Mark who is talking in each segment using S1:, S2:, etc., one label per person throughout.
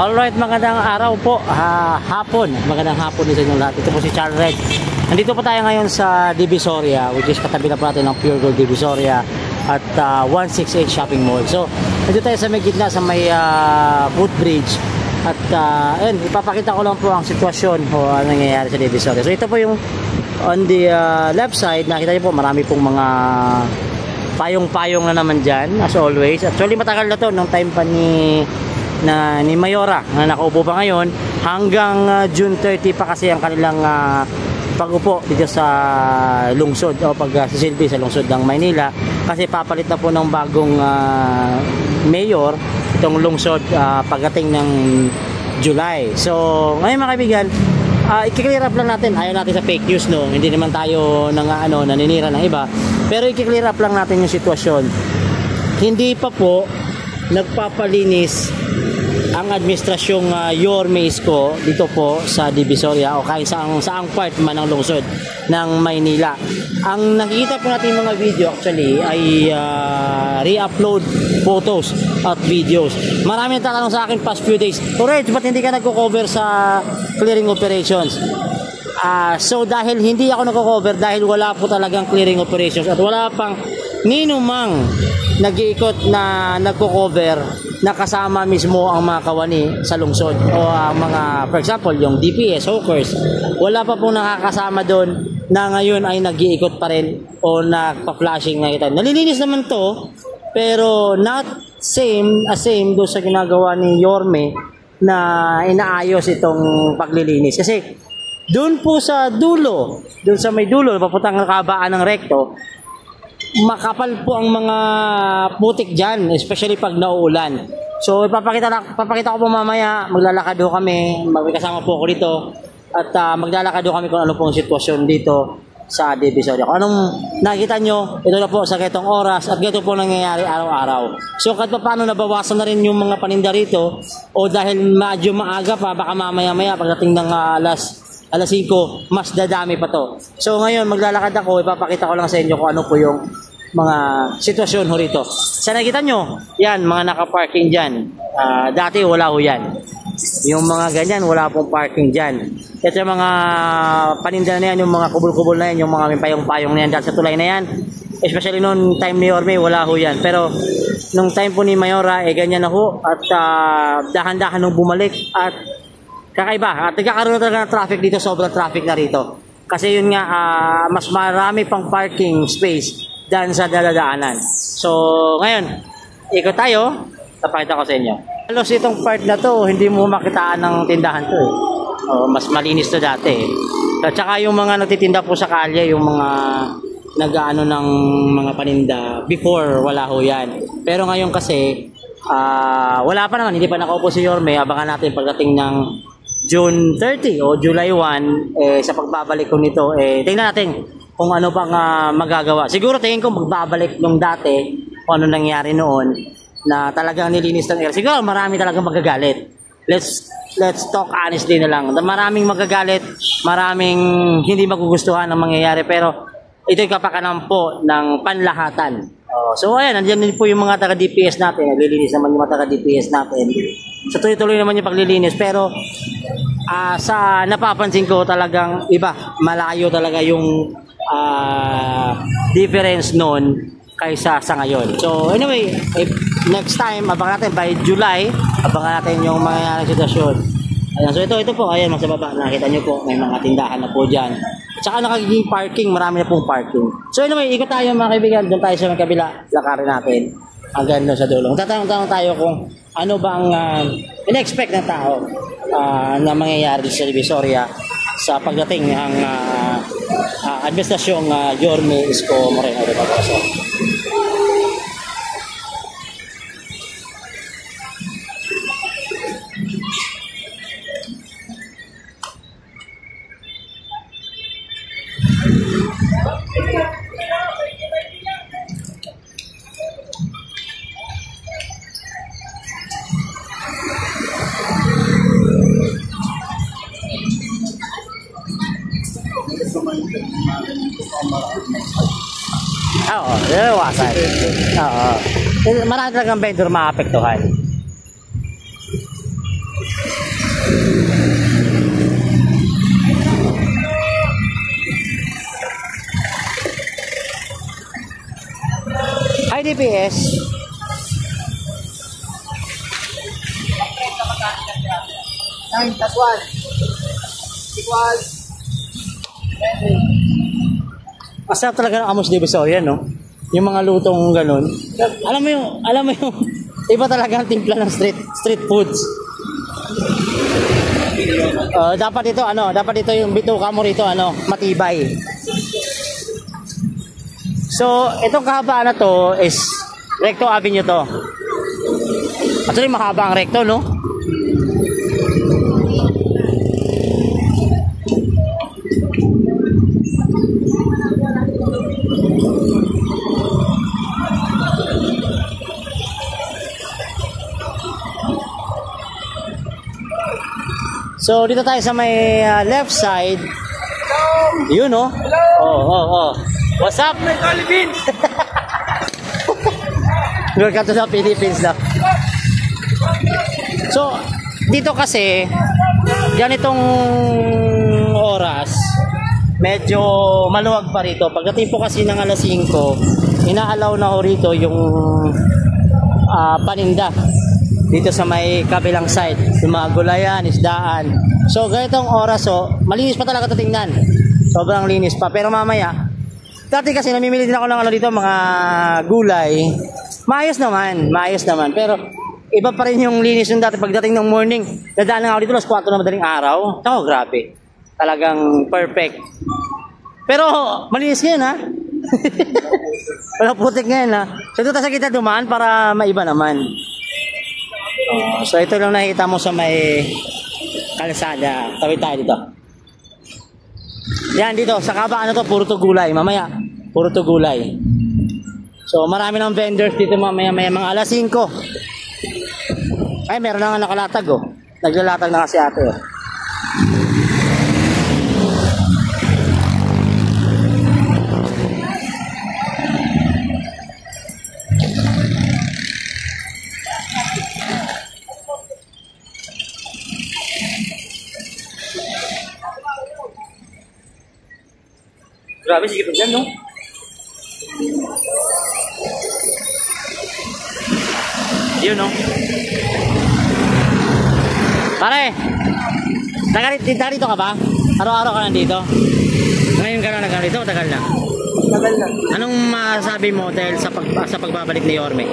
S1: Alright, magandang araw po, hapon. Magandang hapon din sa inyong lahat. Ito po si Charles Red. Nandito po tayo ngayon sa Divisoria, which is katabi na po natin ng Pure Gold Divisoria at 168 Shopping Mall. So, nandito tayo sa may gitna, sa may footbridge. At ayun, ipapakita ko lang po ang sitwasyon o ano nangyayari sa Divisoria. So, ito po yung on the left side. Nakita niyo po, marami pong mga payong-payong na naman dyan, as always. Actually, matagal na to, nung time pa ni Mayora na nakaupo pa ngayon hanggang June 30 pa kasi ang kanilang pag-upo dito sa lungsod o pagsisilbi sa lungsod ng Maynila kasi papalit na po ng bagong mayor itong lungsod pagdating ng July. So ngayon mga kaibigan, i-clear up lang natin, ayaw natin sa fake news, no? Hindi naman tayo naninira ng iba, pero i-clear up lang natin yung sitwasyon. Hindi pa po nagpapalinis ang administrasyong Yorme Isko dito po sa Divisoria o kahit saang part man ng lungsod ng Maynila. Ang nakikita po natin mga video actually ay re-upload photos at videos. Marami nagtatanong sa akin past few days, Reg, ba't hindi ka nagko-cover sa clearing operations? So dahil hindi ako nagko-cover dahil wala po talagang clearing operations at wala pang ninumang nag-iikot na nagko-cover na kasama mismo ang mga kawani sa lungsod o ang mga, for example, yung DPS, hawkers, wala pa pong nakakasama doon na ngayon ay nag-iikot pa rin o nagpa-flashing na kita. Nalilinis naman to, pero not same doon sa ginagawa ni Yorme na inaayos itong paglilinis. Kasi doon po sa dulo, doon sa may dulo, papuntang kabaan ng rekto, makapal po ang mga putik dyan, especially pag nauulan. So papakita ko po mamaya, maglalakad ho kami, magkasama po ako dito at maglalakad ho kami kung ano pong sitwasyon dito sa Divisoria. Kung anong nakita nyo, ito na po sa ganitong oras at ganito po nangyayari araw-araw. So kahit pa paano nabawasan na rin yung mga paninda rito o dahil medyo maaga pa, baka mamaya-maya pagdating ng alas 5, mas dadami pa to. So ngayon maglalakad ako, ipapakita ko lang sa inyo kung ano po yung mga sitwasyon ho rito. Sa nakita nyo, yan, mga naka-parking dyan. Dati wala ho yan. Yung mga ganyan, wala pong parking dyan. Ito yung mga paninda na yan, yung mga kubol-kubol na yan, yung mga payong-payong na yan dahil sa tulay na yan. Especially noong time ni Yorme, wala ho yan. Pero nung time po ni Mayora, ganyan na ho. At dahan-dahan nung bumalik at kakaiba. At nagkakaroon talaga ng traffic dito, sobrang traffic na rito. Kasi yun nga, mas marami pang parking space dyan sa dadaanan. So, ngayon, ikot tayo, tapakita ko sa inyo. Halos itong part na to, hindi mo makitaan ng tindahan to. Mas malinis to dati. At saka yung mga nagtitinda po sa kalye, yung mga nag-ano ng mga paninda, before wala ho yan. Pero ngayon kasi, wala pa naman, hindi pa nakaupo si Yorme. Abangan natin pagdating ng June 30 o July 1, sa pagbabalik ko nito, tingnan natin kung ano pang magagawa. Siguro tingin ko magbabalik nung dati kung ano nangyari noon na talagang nilinis ng air. Siguro marami talagang magagalit. Let's talk honestly na lang. Maraming magagalit, maraming hindi magugustuhan ang mangyayari, pero ito'y kapakanan po ng panlahatan. So ayan, nandiyan din po yung mga taga-DPS natin. Naglilinis naman yung mga taga-DPS natin. So tuloy-tuloy naman yung paglilinis, pero sa napapansin ko talagang iba, malayo talaga yung difference noon kaysa sa ngayon. So anyway, next time abangan natin by July, abangan natin yung mga sitwasyon. Ayan, so ito po, ayan, mas sa baba, nakita nyo po, may mga tindahan na po dyan. At saka nakagiging parking, marami na pong parking. So anyway, ikot tayo mga kaibigan, doon tayo sa mga kabila, lakarin natin hanggang doon sa dulo. Tatanong tayo kung ano ba ang in-expect ng tao na mangyayari sa Divisoria sa pagdating ng administrasyong Yorme Isko Moreno de Bacoso. Oo, iwasan. Oo. Marami talagang vendor maapektuhan. Hi DPS.
S2: Nine plus one equals
S1: Masarap talaga ng Amos Divisoria, no? Yung mga lutong ganun. Alam mo yung iba talaga ang timpla ng street foods. Dapat ito yung bituka mo rito, matibay. So, itong kahabaan na to is Recto Avenue to. Actually, mahaba ang Recto, no? So, dito tayo sa may left side. Yun, no? Oh. What's up?
S2: my Calvin.
S1: Welcome to the Philippines na. So, dito kasi, ganitong oras, medyo maluwag pa rito. Pagdating po kasi ng alas 5, inaalaw na ho rito yung paninda. Dito sa may kabilang side, yung mga gulayan, isdaan. So, ganitong oras, malinis pa talaga ito tingnan. Sobrang linis pa. Pero mamaya, dati kasi namimili din ako ng dito, mga gulay. Maayos naman. Pero, iba pa rin yung linis yung dati. Pagdating ng morning, dadaan lang ako dito, alas 4 na madaling araw. Grabe. Talagang perfect. Pero, malinis ngayon, ha? Wala putik ngayon, ha? So, dito sa kita dumaan para maiba naman. So ito lang nakita mo sa may kalsada. Tawid tayo dito. Yan dito sa kabaan to, puro to gulay. Mamaya puro to gulay. So marami ng vendors dito mamaya mga alas 5. Ay meron na nga nakalatag Naglalatag na kasi ate Grabe, sige pa dyan, no? Yun, no? Pare! Dito ka ba? Araw-araw ka nandito? Ngayon ka na nandito? Tagal na?
S2: Tagal na.
S1: Anong masasabi mo dahil sa pagbabalik ni Yorme?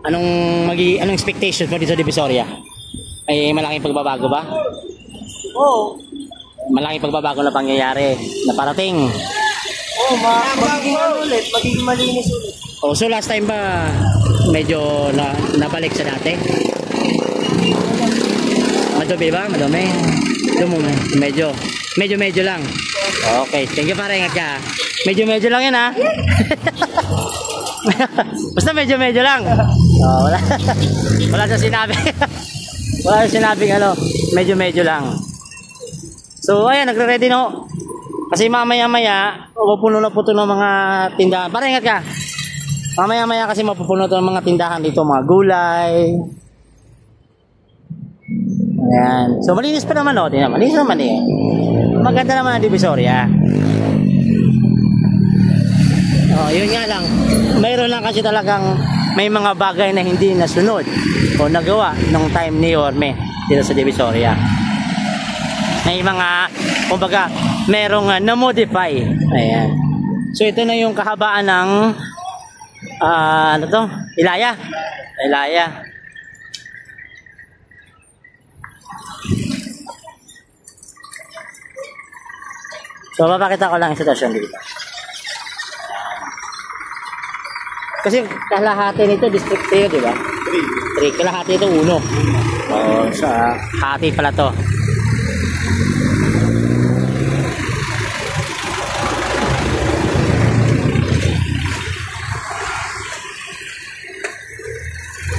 S1: Anong expectations mo dito sa Divisoria? Ay malaking pagbabago ba?
S2: Oo.
S1: Malaking pagbabago na pangyayari na parating.
S2: Magiging malinis ulit.
S1: So last time ba medyo nabalik sa dati? Madumi ba? Madumi? Medyo lang. Okay, thank you pare, ingat ka. Medyo lang yan ha. Basta medyo lang. Wala sa sinabi. Wala sa sinabing medyo lang. So ayan, nagre-ready na ho. Kasi mamaya-maya, mapupuno na po ito ng mga tindahan. Para ingat ka. Mamaya-maya kasi mapupuno ito ng mga tindahan dito, mga gulay. Ayan. So malinis pa naman tingnan. Malinis naman Maganda naman ang Divisoria. Yun nga lang. Mayroon lang kasi talagang may mga bagay na hindi nasunod o nagawa nung time ni Yorme dito sa Divisoria. May mga, kumbaga, merong na-modify. Ayan. So, ito na yung kahabaan ng, Ilaya. So, papakita ko lang yung sitwasyon dito. Kasi, kalahati nito, district 3, di ba? 3. Kalahati ito, 1. Sa hati pala to.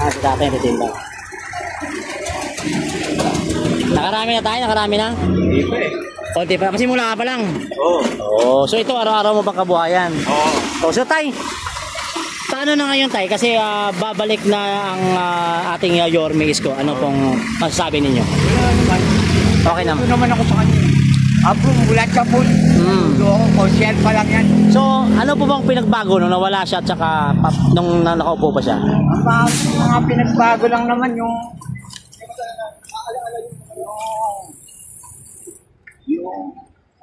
S1: Sa dati yung titinda. Nakarami na?
S2: Hindi pa
S1: Konti pa. Kasi mula ka pa lang.
S2: Oo.
S1: So ito araw-araw mo bang kabuhayan?
S2: Oo.
S1: So tay, Paano na ngayon tayo? Kasi babalik na ang ating Yorme Isko. Ano pong masasabi ninyo?
S2: Wala naman.
S1: Okay naman.
S2: Ito naman ako sa kanya. Apo, bulat ka po. Doon ako, konsyel pa lang yan.
S1: So, ano po bang pinagbago nung nawala siya at saka nung nakaupo pa siya?
S2: Ang mga pinagbago lang naman yung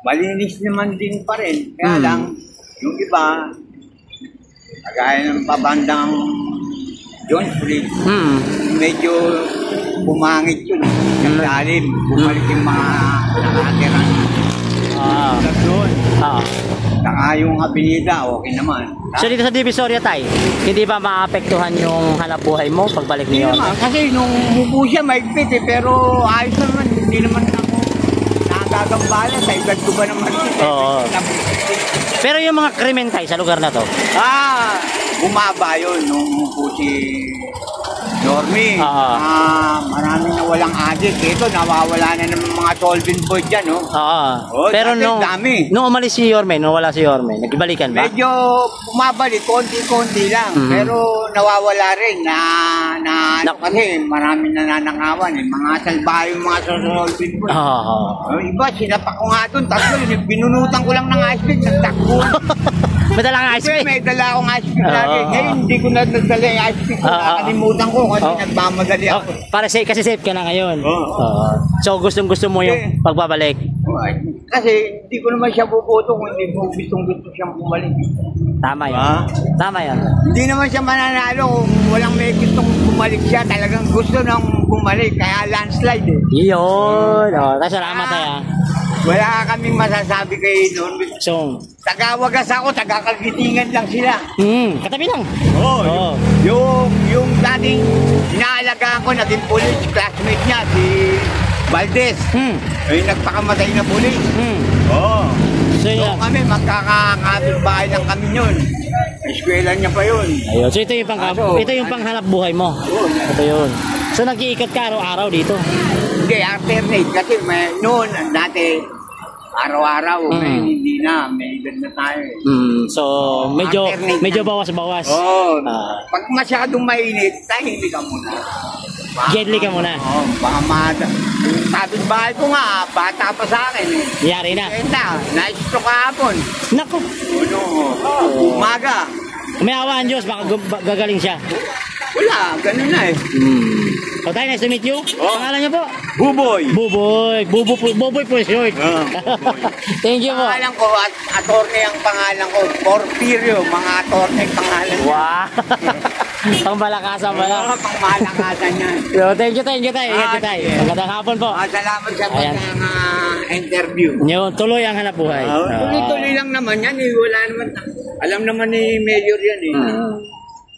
S2: malinis naman din pa rin. Kaya lang, yung iba, kagaya ng pabandang John Street, medyo pumangit yun. Yung lalim, bumalik yung mga nakatirang. Doon. Saka yung Avenida, okay naman.
S1: So dito sa Divisoria tayo, hindi ba maapektuhan yung hanap buhay mo pagbalik
S2: Hindi
S1: niyo?
S2: naman, kasi nung mupo siya, maigpit pero ayos naman, hindi naman ako nakagambala sa edad ko ba naman.
S1: Oo. Pero yung mga krimen tayo sa lugar na to?
S2: Bumaba yun nung mupo si Normie. Marami na walang adik. Ito, nawawala na ng mga solvent boy dyan, no?
S1: Pero
S2: dami.
S1: nung umalis si Yorme, nung wala si Yorme, nagbalikan ba?
S2: Medyo bumabalik, konti-konti lang. Pero nawawala rin kasi marami na nananakawan. Mga salbahe yung mga solvent boy. Iba, sinapak ko nga doon. Tatlo, binunutan ko lang ng ice cream, nagtakbo.
S1: May dala kang ice cream?
S2: May dala akong ice cream lagi. Ngayon, hindi ko na nagdala yung ice cream ko. Nakalimutan ko kasi nagmamadali ako.
S1: Kasi safe ka na ngayon. So, gustong-gusto mo yung pagbabalik?
S2: Kasi hindi ko naman siya puputo kung hindi mo gustong-gusto siyang bumalik.
S1: Tama yun. Tama yun.
S2: Hindi naman siya mananalo kung walang may gustong bumalik siya. Talagang gusto nang bumalik. Kaya landslide eh.
S1: Yun. Salamat tayo.
S2: Wala kaming masasabi kay noon.
S1: So,
S2: Tagawagas ako, tagakagitingan lang sila.
S1: Katabi lang.
S2: Yung dating inaalagaan ko, naging police, classmate niya, si Valdez. Ay, nagpakamatay na police.
S1: So,
S2: kami, magkakakapit-bahay lang kami yun. Eskwela niya pa yun.
S1: Ayun. So, ito yung panghanap buhay mo. Ito yun. So, nag-iikot ka araw-araw dito?
S2: Hindi, alternate. Kasi noon, dati, araw-araw, hindi na, may edad na tayo.
S1: So, medyo bawas-bawas.
S2: Pag masyadong mainit, tahimik ka muna.
S1: Gently ka muna.
S2: Baka yung bahay ko nga, bata pa sa akin.
S1: Yari na.
S2: Na-stroke kahapon.
S1: Naku.
S2: Umaga.
S1: May awa ang Diyos, baka gagaling siya.
S2: Wala, ganun na eh.
S1: So tayo, nice to meet you. Pangalan niyo po?
S2: Buboy.
S1: Buboy po short. Thank you po.
S2: Pangalan ko, attorney ang pangalan ko. Porfirio, mga attorney pangalan.
S1: Wow. Pangmalakasan pala.
S2: Pangmalakasan yan.
S1: So, thank you tayo. Ingat tayo. Magandang hapon po.
S2: Salamat sa interview.
S1: Tuloy ang hanap buhay.
S2: Tuloy-tuloy lang naman yan. Wala naman. Alam naman ni Mayor yan eh.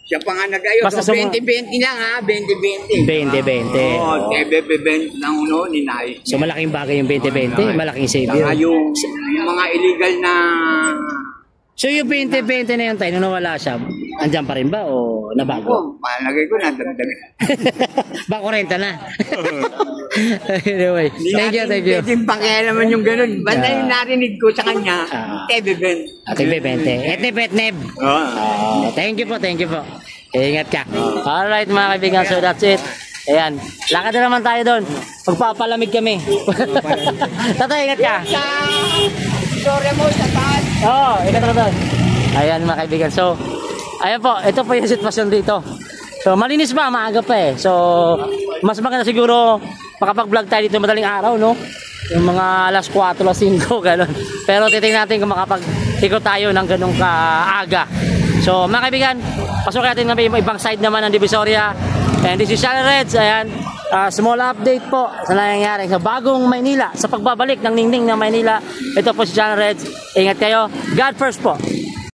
S2: Siya pa nga nag-ayos. So, 20-20 lang ha, 20-20.
S1: 20-20.
S2: TV-20 lang noon, inayos.
S1: So malaking bagay yung 20-20, malaking savior.
S2: Yung mga illegal na...
S1: So yung 20-20 na yun tayo, nung nawala siya, andyan pa rin ba o nabago?
S2: Palagay ko nadagdag.
S1: Bako renta na. Anyway, thank you.
S2: Pwede pakialaman yung ganun. Basta yung narinig ko sa kanya, TV-20.
S1: TV-20. Etneb. Thank you po. Ingat ka. Alright mga kaibigan, so that's it. Ayan, lakad na naman tayo doon. Magpapalamig kami. Tatay, ingat ka.
S2: Sorry mo sa taas.
S1: Ingat na doon. Ayan mga kaibigan, so ayan po, ito po yung sitwasyon dito. So malinis pa, maaga pa eh. So mas maganda siguro makapag-vlog tayo dito madaling araw, no? Yung mga alas 4, alas 5, gano'n. Pero titingnan natin kung makapag-ikot tayo ng ganong kaaga. So mga kaibigan, pasok natin na ibang side naman ng Divisoria. And this is Channel Reds. Ayan, small update po sa nangyayari sa bagong Maynila, sa pagbabalik ng ningning ng Maynila. Ito po si Channel Reds. Ingat kayo. God first po.